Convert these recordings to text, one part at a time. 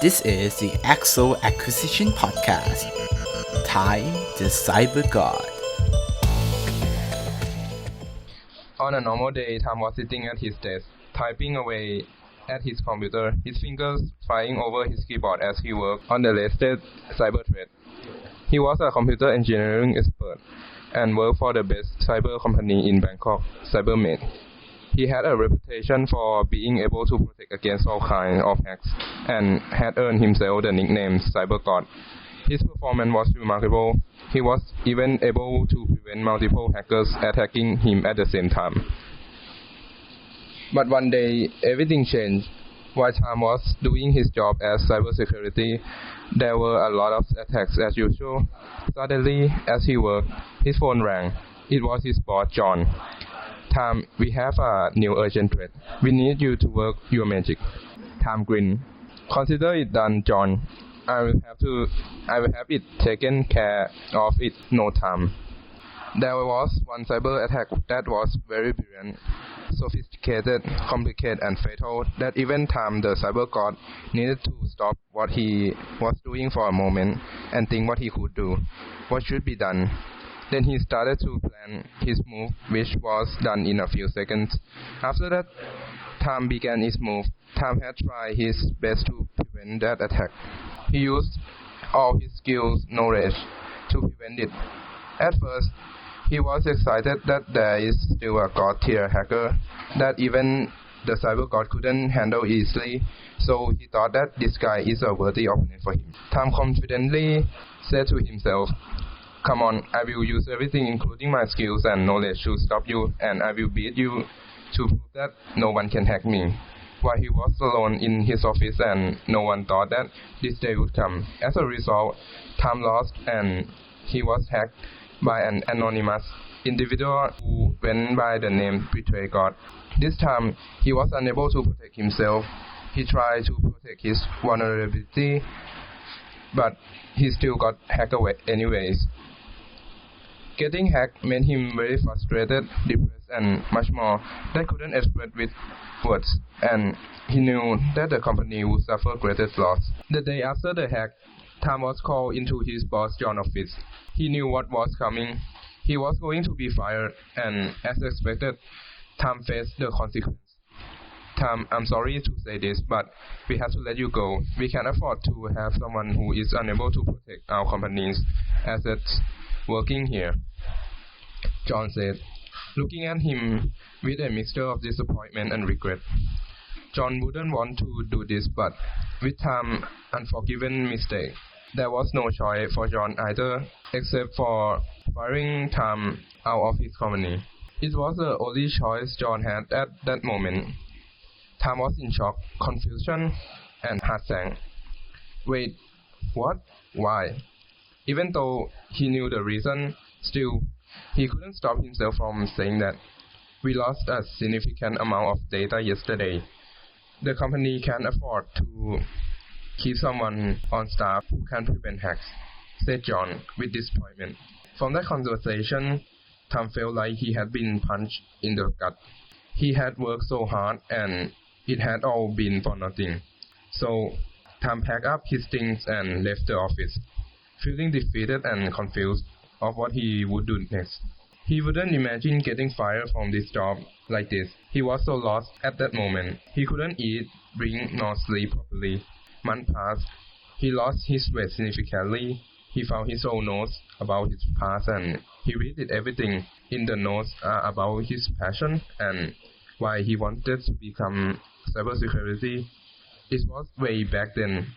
This is the Exoacquisition podcast. Time the Cyber God. On a normal day, Tom was sitting at his desk, typing away at his computer, his fingers flying over his keyboard as he worked on the latest cyber threat. He was a computer engineering expert and worked for the best cyber company in Bangkok, CyberMate. He had a reputation for being able to protect against all kinds of hacks and had earned himself the nickname Cyber God. His performance was remarkable. He was even able to prevent multiple hackers attacking him at the same time. But one day, everything changed. While Tom was doing his job as cybersecurity, there were a lot of attacks as usual. Suddenly, as he worked, his phone rang. It was his boss, John. Tom, we have a new urgent threat. We need you to work your magic. Tom grinned. Consider it done, John. I will have it taken care of in no time. There was one cyber attack that was very brilliant, sophisticated, complicated, and fatal that even Tom, the cyber god, needed to stop what he was doing for a moment and think what he could do, what should be done. Then he started to plan his move, which was done in a few seconds. After that, Tom began his move. Tom had tried his best to prevent that attack. He used all his skills, knowledge, to prevent it. At first, he was excited that there is still a god-tier hacker that even the cyber god couldn't handle easily, so he thought that this guy is a worthy opponent for him. Tom confidently said to himself, "Come on, I will use everything including my skills and knowledge to stop you, and I will beat you to prove that no one can hack me." While he was alone in his office and no one thought that this day would come. As a result, Tom lost and he was hacked by an anonymous individual who went by the name Betray God. This time, he was unable to protect himself. He tried to protect his vulnerability, but he still got hacked away anyways. Getting hacked made him very frustrated, depressed, and much more that couldn't express with words, and he knew that the company would suffer greatest loss. The day after the hack, Tom was called into his boss John's office. He knew what was coming. He was going to be fired, and as expected, Tom faced the consequence. "Tom, I'm sorry to say this, but we have to let you go. We can't afford to have someone who is unable to protect our company's assets working here," John said, looking at him with a mixture of disappointment and regret. John wouldn't want to do this, but with Tom's unforgiven mistake, there was no choice for John either, except for firing Tom out of his company. It was the only choice John had at that moment. Tom was in shock, confusion, and heart sank. Wait, what? Why? Even though he knew the reason, still, he couldn't stop himself from saying that. "We lost a significant amount of data yesterday. The company can't afford to keep someone on staff who can prevent hacks," said John with disappointment. From that conversation, Tom felt like he had been punched in the gut. He had worked so hard and it had all been for nothing. So, Tom packed up his things and left the office, feeling defeated and confused of what he would do next. He wouldn't imagine getting fired from this job like this. He was so lost at that moment. He couldn't eat, drink, nor sleep properly. Months passed. He lost his weight significantly. He found his own notes about his past and he read everything in the notes about his passion and why he wanted to become cybersecurity. It was way back then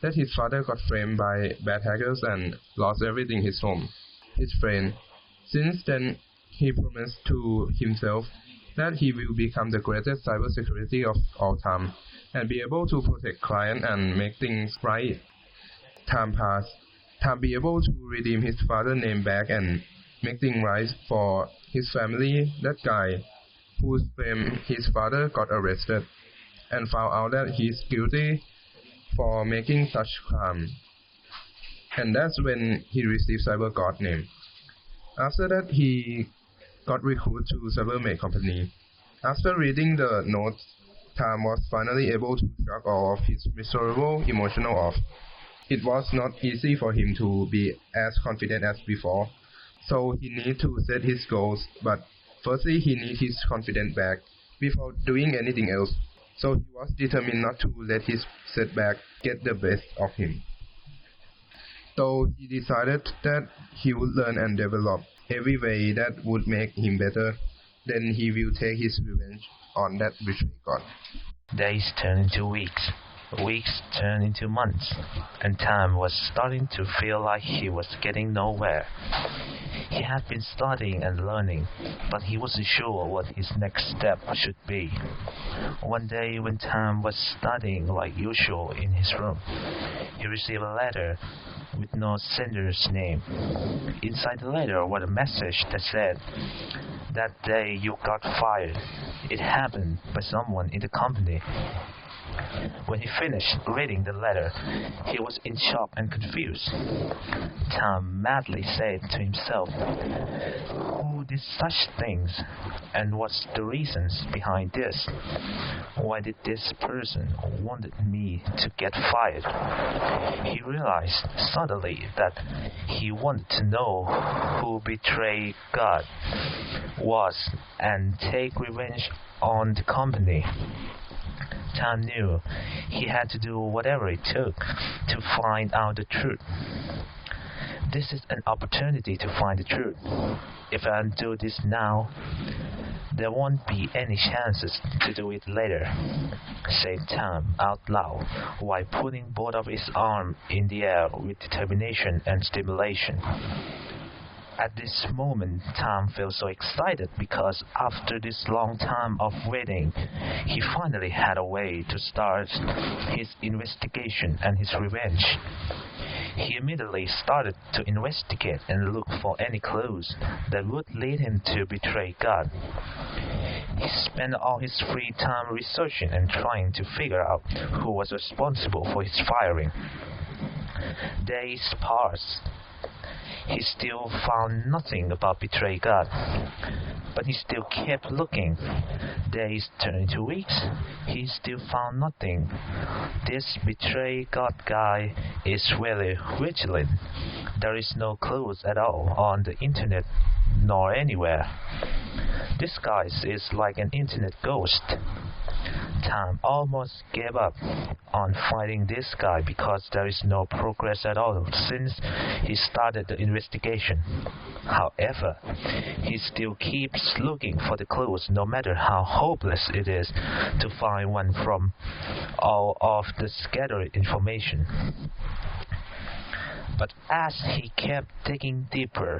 that his father got framed by bad hackers and lost everything his home, his friend. Since then, he promised to himself that he will become the greatest cybersecurity of all time and be able to protect clients and make things right. Time passed. Tom be able to redeem his father's name back and make things right for his family. That guy whose fame his father got arrested and found out that he's guilty for making such crime. And that's when he received Cyber God name. After that, he got recruited to CyberMate company. After reading the notes, Tom was finally able to shrug off his miserable emotional off. It was not easy for him to be as confident as before, so he needed to set his goals, but firstly he needed his confidence back before doing anything else. So he was determined not to let his setback get the best of him. So he decided that he would learn and develop every way that would make him better. Then he will take his revenge on that betrayed God. Days turned into weeks. Weeks turned into months, and Tom was starting to feel like he was getting nowhere. He had been studying and learning, but he wasn't sure what his next step should be. One day when Tom was studying like usual in his room, he received a letter with no sender's name. Inside the letter was a message that said, "That day you got fired. It happened by someone in the company." When he finished reading the letter, he was in shock and confused. Tom madly said to himself, "Who did such things, and what's the reasons behind this? Why did this person wanted me to get fired?" He realized suddenly that he wanted to know who betrayed God was and take revenge on the company. Tom knew he had to do whatever it took to find out the truth. This is an opportunity to find the truth. If I don't do this now, there won't be any chances to do it later, said Tom out loud while putting both of his arms in the air with determination and stimulation. At this moment, Tom felt so excited because after this long time of waiting, he finally had a way to start his investigation and his revenge. He immediately started to investigate and look for any clues that would lead him to betray God. He spent all his free time researching and trying to figure out who was responsible for his firing. Days passed. He still found nothing about betray God, but he still kept looking. Days turned into weeks. He still found nothing. This betray God guy is very vigilant. There is no clues at all on the internet nor anywhere. This guy is like an internet ghost. Tom almost gave up on fighting this guy because there is no progress at all since he started the investigation. However, he still keeps looking for the clues no matter how hopeless it is to find one from all of the scattered information. But as he kept digging deeper,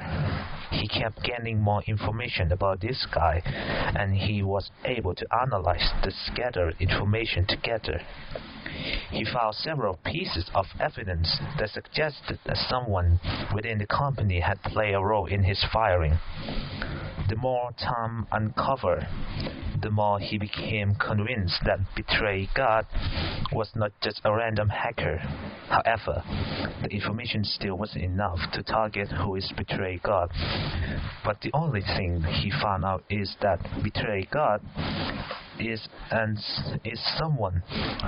he kept gaining more information about this guy, and he was able to analyze the scattered information together. He found several pieces of evidence that suggested that someone within the company had played a role in his firing. The more Tom uncovered, the more he became convinced that Betray God was not just a random hacker. However, the information still wasn't enough to target who is Betray God. But the only thing he found out is that Betray God is someone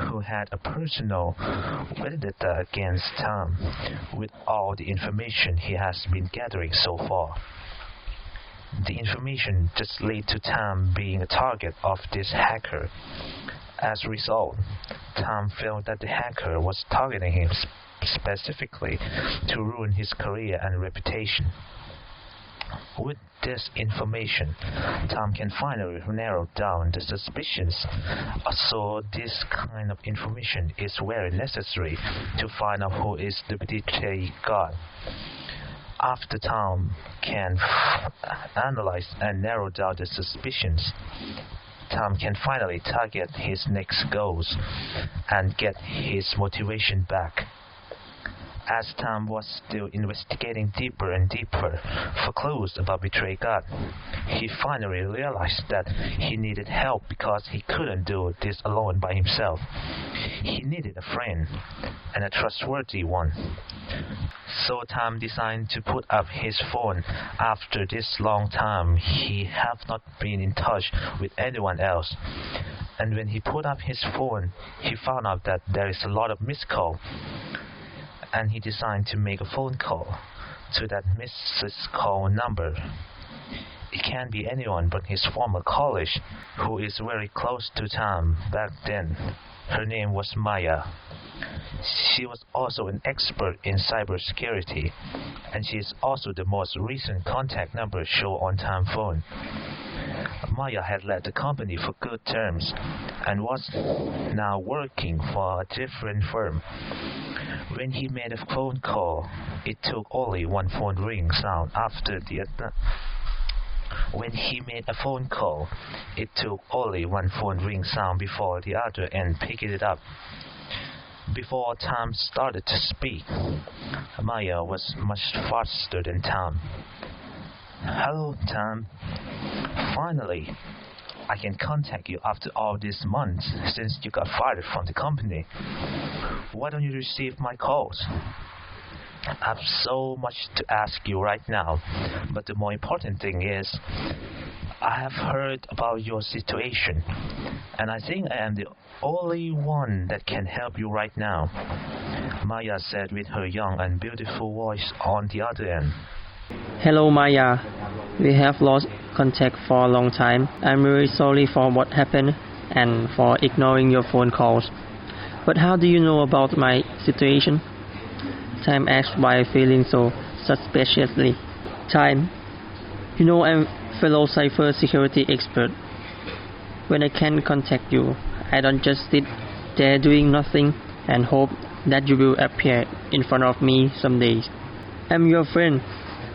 who had a personal vendetta against Tom with all the information he has been gathering so far. The information just led to Tom being a target of this hacker. As a result, Tom felt that the hacker was targeting him specifically to ruin his career and reputation. With this information, Tom can finally narrow down the suspicions. So this kind of information is very necessary to find out who is the betrayed God. After Tom can analyze and narrow down the suspicions, Tom can finally target his next goals and get his motivation back. As Tom was still investigating deeper and deeper for clues about Betray God, he finally realized that he needed help because he couldn't do this alone by himself. He needed a friend, and a trustworthy one. So Tom decided to put up his phone. After this long time, he have not been in touch with anyone else. And when he put up his phone, he found out that there is a lot of missed call. And he decided to make a phone call to that missed call number. It can't be anyone but his former colleague, who is very close to Tom back then. Her name was Maya. She was also an expert in cybersecurity, and she is also the most recent contact number shown on Tom's phone. Maya had left the company for good terms and was now working for a different firm. When he made a phone call, it took only one phone ring sound after the other. When he made a phone call, it took only one phone ring sound before the other end picked it up. Before Tom started to speak, Maya was much faster than Tom. Hello, Tom. Finally, I can contact you after all these months since you got fired from the company. Why don't you receive my calls? I have so much to ask you right now, but the more important thing is, I have heard about your situation, and I think I am the only one that can help you right now, Maya said with her young and beautiful voice on the other end. Hello Maya, we have lost contact for a long time. I'm really sorry for what happened and for ignoring your phone calls. But how do you know about my situation? Time asked while feeling so suspiciously. Time, you know I'm fellow cybersecurity expert. When I can't contact you, I don't just sit there doing nothing and hope that you will appear in front of me someday. I'm your friend.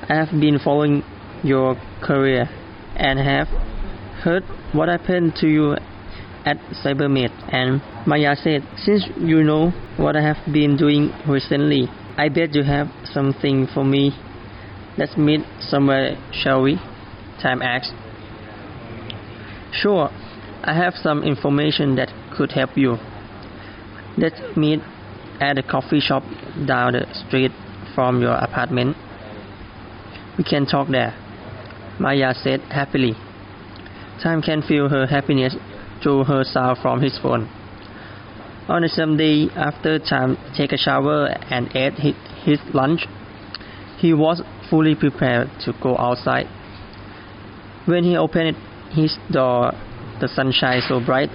I have been following your career and have heard what happened to you at CyberMed. And Maya said, since you know what I have been doing recently, I bet you have something for me. Let's meet somewhere, shall we? Time asked. Sure, I have some information that could help you. Let's meet at a coffee shop down the street from your apartment. We can talk there, Maya said happily. Time can feel her happiness through her sound from his phone. On the same day, after Time take a shower and ate his lunch, he was fully prepared to go outside. When he opened his door, the sun shone so bright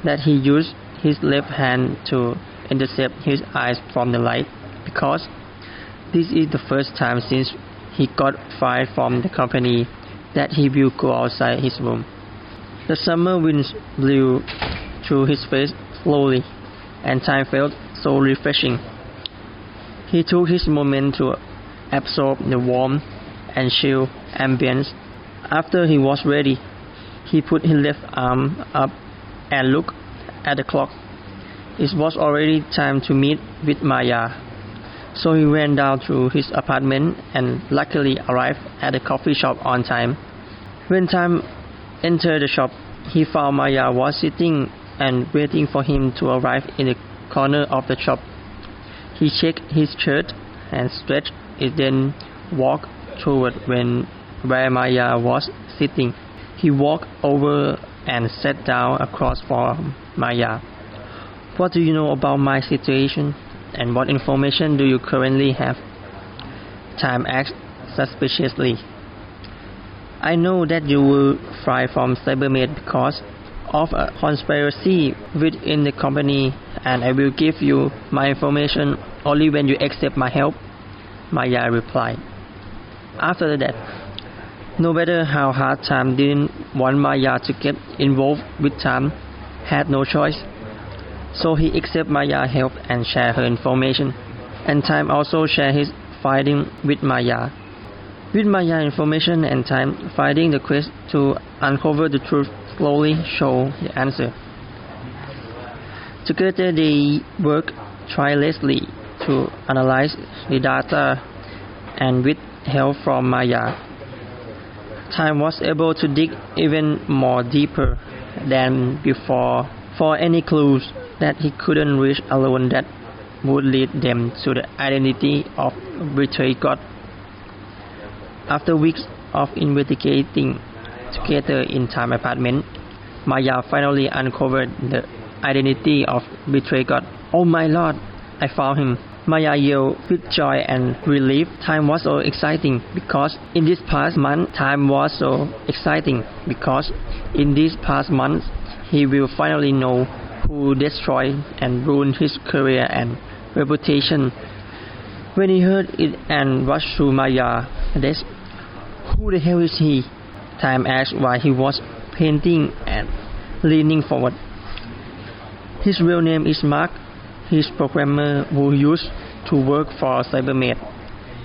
that he used his left hand to intercept his eyes from the light, because this is the first time since he got fired from the company that he will go outside his room. The summer winds blew through his face slowly, and Time felt so refreshing. He took his moment to absorb the warm and chill ambience. After he was ready, he put his left arm up and looked at the clock. It was already time to meet with Maya, so he ran down to his apartment and luckily arrived at the coffee shop on time. When Time entered the shop, he found Maya was sitting and waiting for him to arrive in the corner of the shop. He checked his shirt and stretched it, then walked toward where Maya was sitting. He walked over and sat down across from Maya. What do you know about my situation, and what information do you currently have? Time asked suspiciously. I know that you were fired from CyberMed because of a conspiracy within the company, and I will give you my information only when you accept my help, Maya replied. After that, no matter how hard Time didn't want Maya to get involved with Time, had no choice. So he accepted Maya's help and shared her information, and Time also shared his finding with Maya. With Maya's information and Time finding, the quest to uncover the truth slowly showed the answer. Together they worked tirelessly to analyze the data, and with help from Maya, Time was able to dig even more deeper than before for any clues that he couldn't reach alone that would lead them to the identity of betrayed God. After weeks of investigating together in Time's apartment, Maya finally uncovered the identity of betrayed God. "Oh my Lord, I found him!" Maya yelled with joy and relief. Time was so exciting because in this past month he will finally know who destroyed and ruined his career and reputation. When he heard it and rushed through Maya's desk, "Who the hell is he?" Time asked while he was painting and leaning forward. "His real name is Mark. He's a programmer who used to work for Cybermate.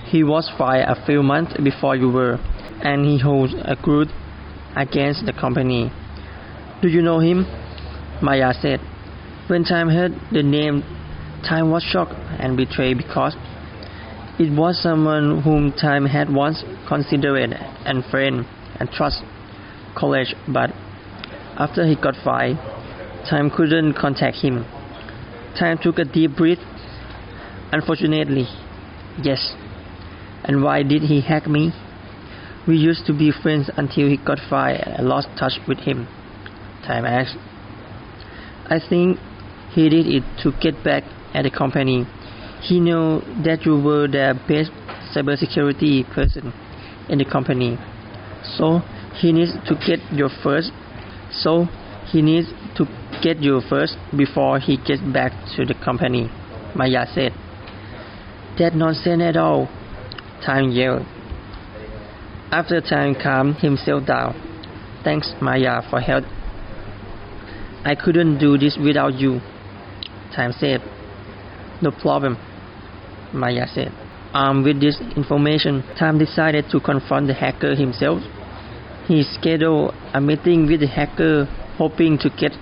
He was fired a few months before you were, and he holds a grudge against the company." "Do you know him?" Maya said. When Time heard the name, Time was shocked and betrayed because it was someone whom Time had once considered and friend and trust college, but after he got fired, Time couldn't contact him. Time took a deep breath. "Unfortunately, yes." "And why did he hack me?" "We used to be friends until he got fired and I lost touch with him," Time asked. "I think he did it to get back at the company. He knew that you were the best cybersecurity person in the company. So he needs to get you first before he gets back to the company," Maya said. "That's nonsense at all," Time yelled. After Time calmed himself down, "Thanks, Maya, for help. I couldn't do this without you," Time said. "No problem," Maya said. Armed with this information, Time decided to confront the hacker himself. He scheduled a meeting with the hacker, hoping to get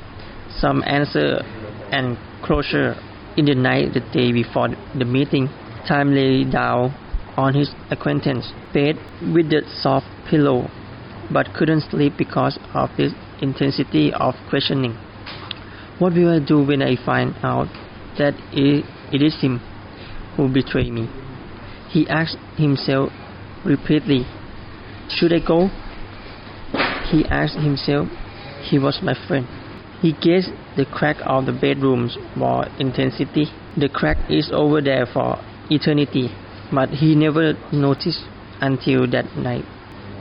some answer and closure. In the night the day before the meeting, Time lay down on his acquaintance's bed with a soft pillow, but couldn't sleep because of the intensity of questioning. "What will I do when I find out that it is him who betrayed me?" he asked himself repeatedly. "Should I go?" he asked himself. "He was my friend." He gazed the crack of the bedroom's wall intensity. The crack is over there for eternity, but he never noticed until that night.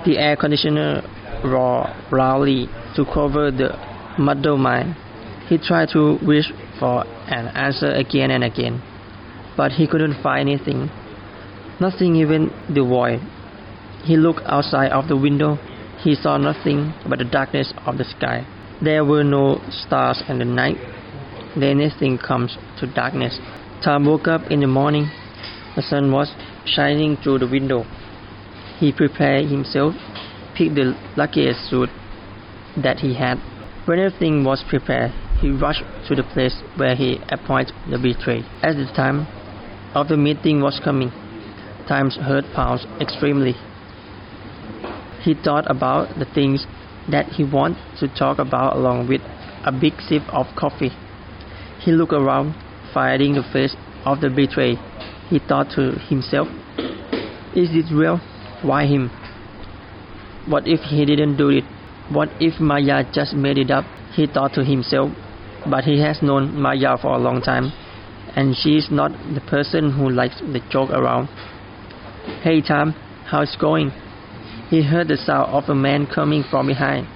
The air conditioner roared loudly to cover the muddled mind. He tried to reach for an answer again and again, but he couldn't find anything. Nothing, even the void. He looked outside of the window. He saw nothing but the darkness of the sky. There were no stars in the night. Then anything comes to darkness. Tom woke up in the morning. The sun was shining through the window. He prepared himself, picked the luckiest suit that he had. When everything was prepared, he rushed to the place where he appointed the betrayed. As the time of the meeting was coming, Time's heart pounded extremely. He thought about the things that he wanted to talk about along with a big sip of coffee. He looked around, finding the face of the betrayed. He thought to himself, "Is it real? Why him? What if he didn't do it? What if Maya just made it up?" He thought to himself, but he has known Maya for a long time, and she is not the person who likes the joke around. "Hey Tom, how's it going?" He heard the sound of a man coming from behind.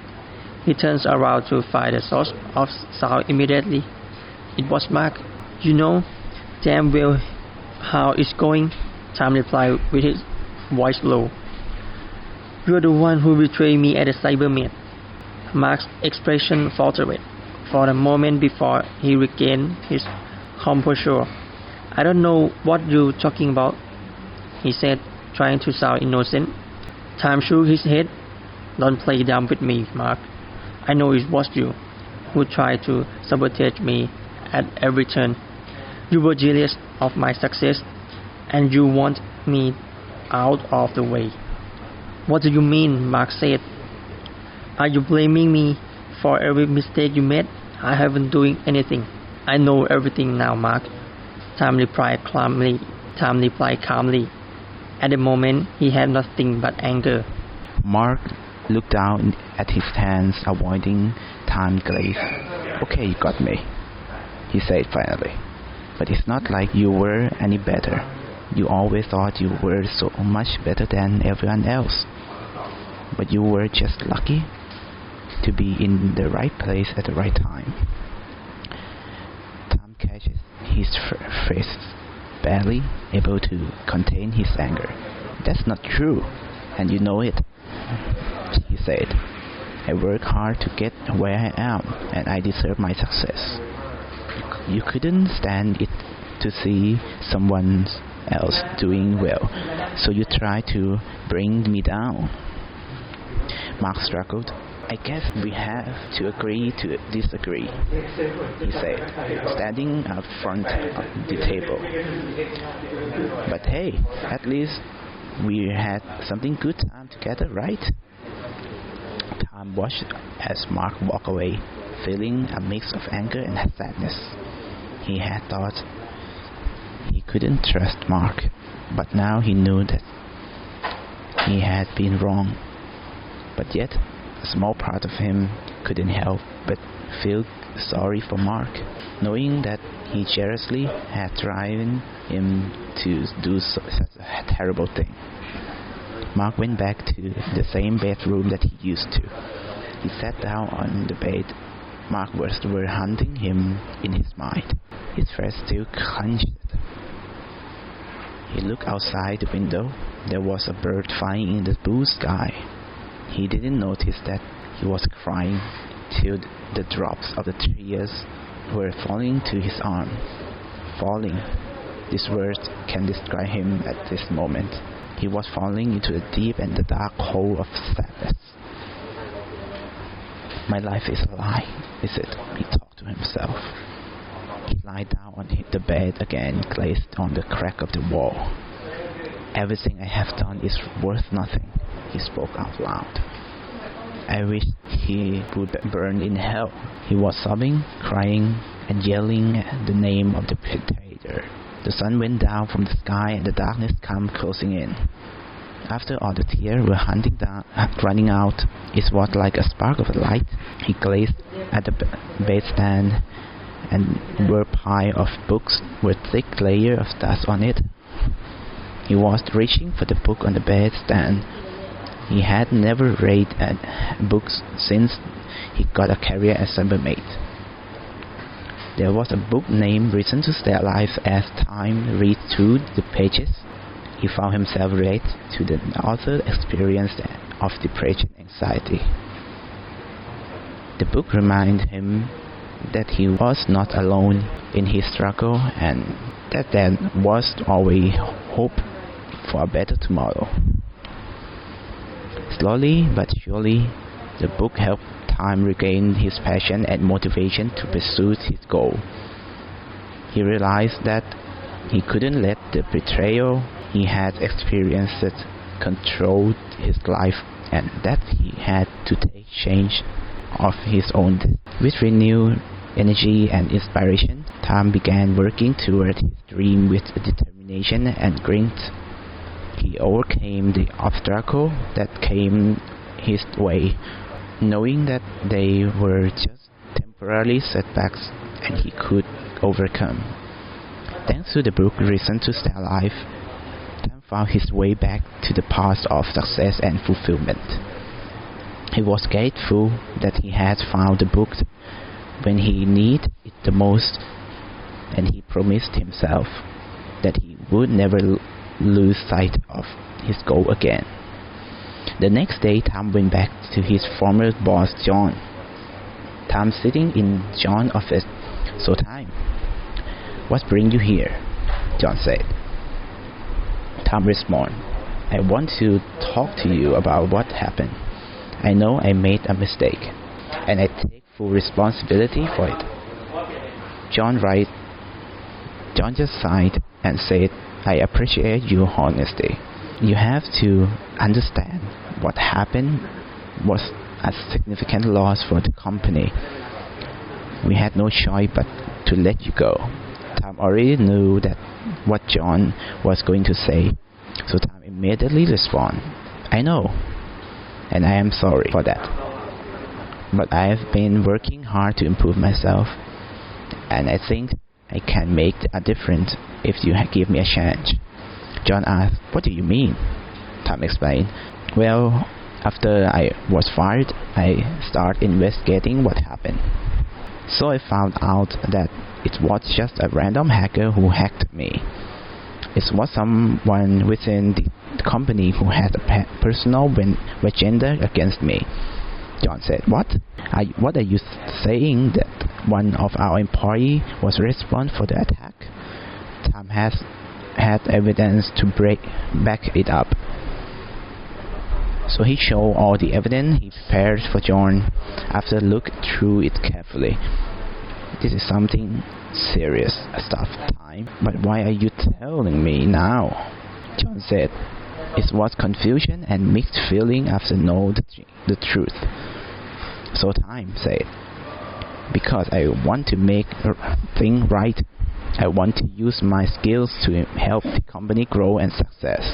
He turns around to find the source of sound immediately. It was Mark. "You know damn well how it's going," Tom replied with his voice low. "You're the one who betrayed me at the Cybermate." Mark's expression faltered for a moment before he regained his composure. "I don't know what you're talking about," he said, trying to sound innocent. Tom shook his head. "Don't play dumb with me, Mark. I know it was you who tried to sabotage me at every turn. You were jealous of my success, and you want me out of the way." "What do you mean?" Mark said. "Are you blaming me for every mistake you made?" "I haven't doing anything." "I know everything now, Mark," Tom replied calmly. At the moment, he had nothing but anger. Mark looked down at his hands, avoiding Time glaze. "Okay, you got me," he said finally. "But it's not like you were any better. You always thought you were so much better than everyone else. But you were just lucky to be in the right place at the right time." Tom catches his face, barely able to contain his anger. "That's not true, and you know it," he said. "I work hard to get where I am, and I deserve my success. You couldn't stand it to see someone else doing well, so you try to bring me down." Mark struggled. "I guess we have to agree to disagree," he said, standing up front of the table. "But hey, at least we had something good time together, right?" Tom watched as Mark walked away, feeling a mix of anger and sadness. He had thought he couldn't trust Mark, but now he knew that he had been wrong. But yet, a small part of him couldn't help but feel sorry for Mark, knowing that he jealously had driven him to do such a terrible thing. Mark went back to the same bedroom that he used to. He sat down on the bed. Mark was haunting him in his mind, his fist still clenched. He looked outside the window. There was a bird flying in the blue sky. He didn't notice that he was crying till the drops of the tears were falling to his arm. Falling. These words can describe him at this moment. He was falling into the deep and the dark hole of sadness. "My life is a lie, is it?" he talked to himself. He lay down on the bed again, gazed on the crack of the wall. "Everything I have done is worth nothing," he spoke out loud. "I wish he would burn in hell." He was sobbing, crying, and yelling the name of the Creator. The sun went down from the sky and the darkness came closing in. After all the tears were running out, it was like a spark of light. He gazed at the bedstand, and were pile of books with thick layer of dust on it. He was reaching for the book on the bedstand. He had never read books since he got a career as cybermate. There was a book named Reason to Stay Alive. As time read through the pages, he found himself related to the author's experience of depression and anxiety. The book reminded him that he was not alone in his struggle and that there was always hope for a better tomorrow. Slowly but surely, the book helped Time regain his passion and motivation to pursue his goal. He realized that he couldn't let the betrayal he had experienced control his life, and that he had to take charge of his own. With renewed energy and inspiration, Tom began working toward his dream with determination and grit. He overcame the obstacle that came his way, knowing that they were just temporary setbacks and he could overcome. Thanks to the book Reason to Stay Alive, Tom found his way back to the path of success and fulfillment. He was grateful that he had found the book when he needed it the most, and he promised himself that he would never lose sight of his goal again. The next day, Tom went back to his former boss, John. Tom sitting in John's office. "So Tom, what brings you here?" John said. Tom responded, "I want to talk to you about what happened. I know I made a mistake, and I take full responsibility for it." John just sighed and said, "I appreciate your honesty. You have to understand what happened was a significant loss for the company. We had no choice but to let you go." Tom already knew that what John was going to say, so Tom immediately responded, "I know. and I am sorry for that. But I have been working hard to improve myself, and I think I can make a difference if you give me a chance. John asked, "What do you mean?" Tom explained, "Well, after I was fired, I started investigating what happened. So I found out that it was just a random hacker who hacked me. It was someone within the company who had a personal agenda against me." John said, What are you saying, that one of our employees was responsible for the attack?" Tom has had evidence to back it up. So he showed all the evidence he prepared for John after looking through it carefully. "This is something serious stuff, Tom. But why are you telling me now?" John said, "It was confusion and mixed feeling after knowing the truth." So Tom said, "Because I want to make things right. I want to use my skills to help the company grow and success.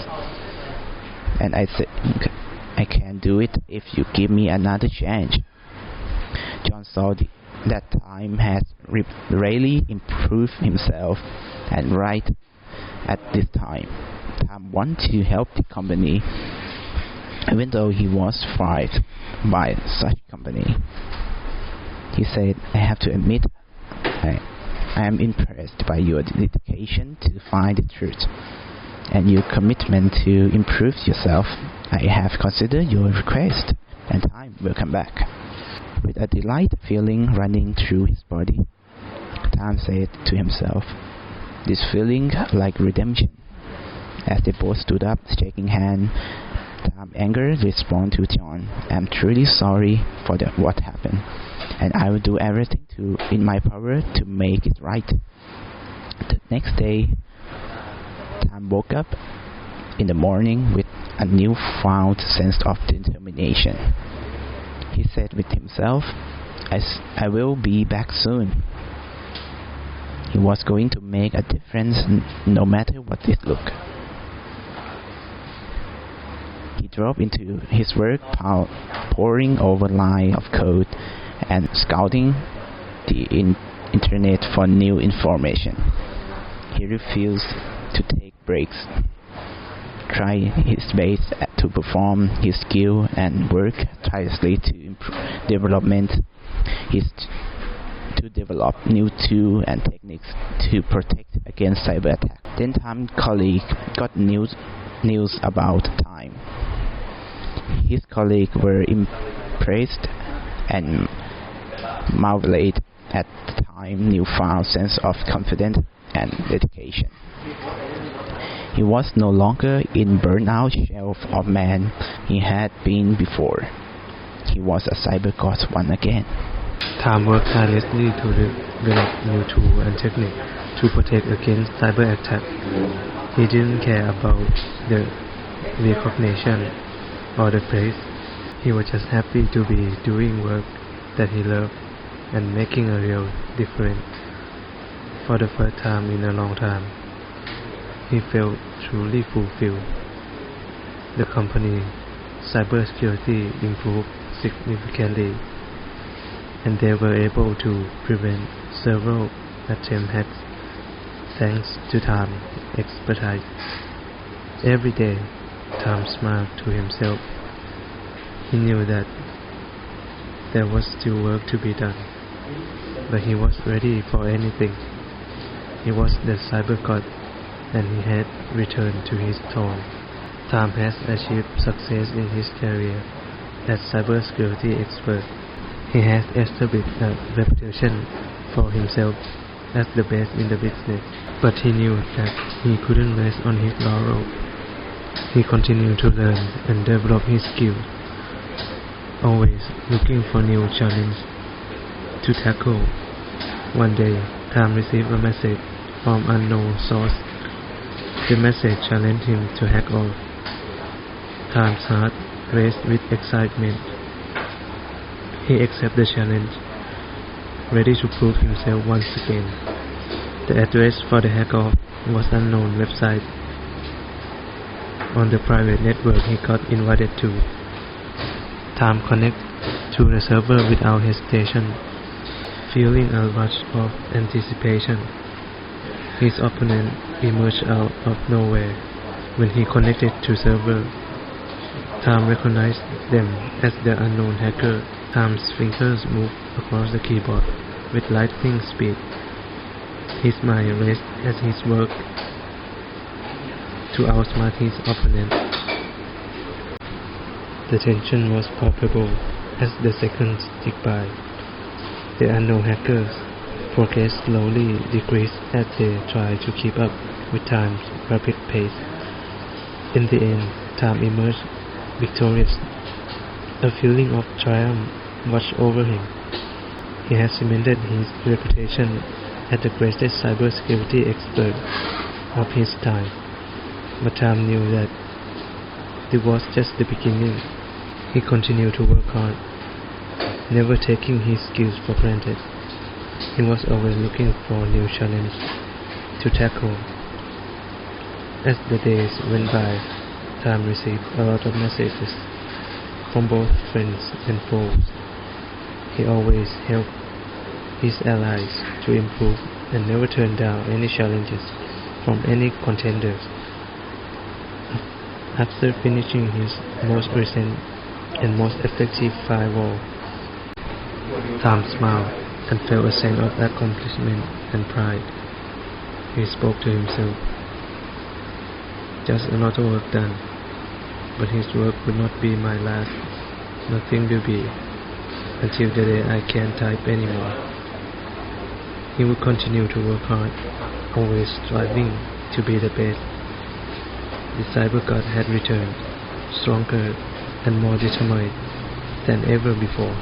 And I think I can do it if you give me another chance." John saw that Tom has really improved himself, and right at this time, Tom wanted to help the company, even though he was fired by such company. He said, "I have to admit, I am impressed by your dedication to find the truth and your commitment to improve yourself. I have considered your request, and Tom will come back." With a delight feeling running through his body, Tom said to himself, "This feeling like redemption." As they both stood up, shaking hands, Tom angered responded to John, "I'm truly sorry for what happened, and I will do everything in my power to make it right." The next day, Tom woke up in the morning with a newfound sense of determination. He said with himself, I will be back soon." He was going to make a difference no matter what it looked. He drove into his work, poring over lines of code and scouting the internet for new information. He refused to take breaks, tried his best to perform his skill, and work tirelessly to develop new tools and techniques to protect against cyber attack. Then Tom's colleague got news about Tom. His colleagues were impressed and marveled at Tom's newfound sense of confidence and dedication. He was no longer in burnout shell of man he had been before. He was a cyber god once again. Tom worked tirelessly to develop new tools and techniques to protect against cyber attack. He didn't care about the recognition or the praise. He was just happy to be doing work that he loved and making a real difference. For the first time in a long time, he felt truly fulfilled. The company's cybersecurity improved significantly, and they were able to prevent several attempt hacks thanks to Tom's expertise. Every day, Tom smiled to himself. He knew that there was still work to be done, but he was ready for anything. He was the cyber god, and he had returned to his throne. Tom has achieved success in his career as cybersecurity expert. He has established a reputation for himself as the best in the business, but he knew that he couldn't rest on his laurels. He continued to learn and develop his skills, always looking for new challenges to tackle. One day, Tom received a message from unknown source. The message challenged him to hack off. Tom's heart raced with excitement. He accepted the challenge, ready to prove himself once again. The address for the hack-off was an unknown website on the private network he got invited to. Time connected to the server without hesitation, feeling a rush of anticipation. His opponent emerged out of nowhere when he connected to server. Time recognized them as the unknown hacker. Time's fingers moved across the keyboard with lightning speed. His mind raced as he worked to outsmart his opponent. The tension was palpable as the seconds ticked by. The unknown hackers' progress slowly decreased as they tried to keep up with Time's rapid pace. In the end, Time emerged victorious. A feeling of triumph washed over him. He had cemented his reputation as the greatest cybersecurity expert of his time. But Time knew that it was just the beginning. He continued to work hard, never taking his skills for granted. He was always looking for a new challenge to tackle. As the days went by, Time received a lot of messages from both friends and foes. He always helped his allies to improve and never turned down any challenges from any contenders. After finishing his most recent and most effective firewall, Time smiled and felt a sense of accomplishment and pride. He spoke to himself. Just another work done, but his work would not be my last. Nothing will be, until the day I can't type anymore. He would continue to work hard, always striving to be the best. The cyber god had returned, stronger and more determined than ever before.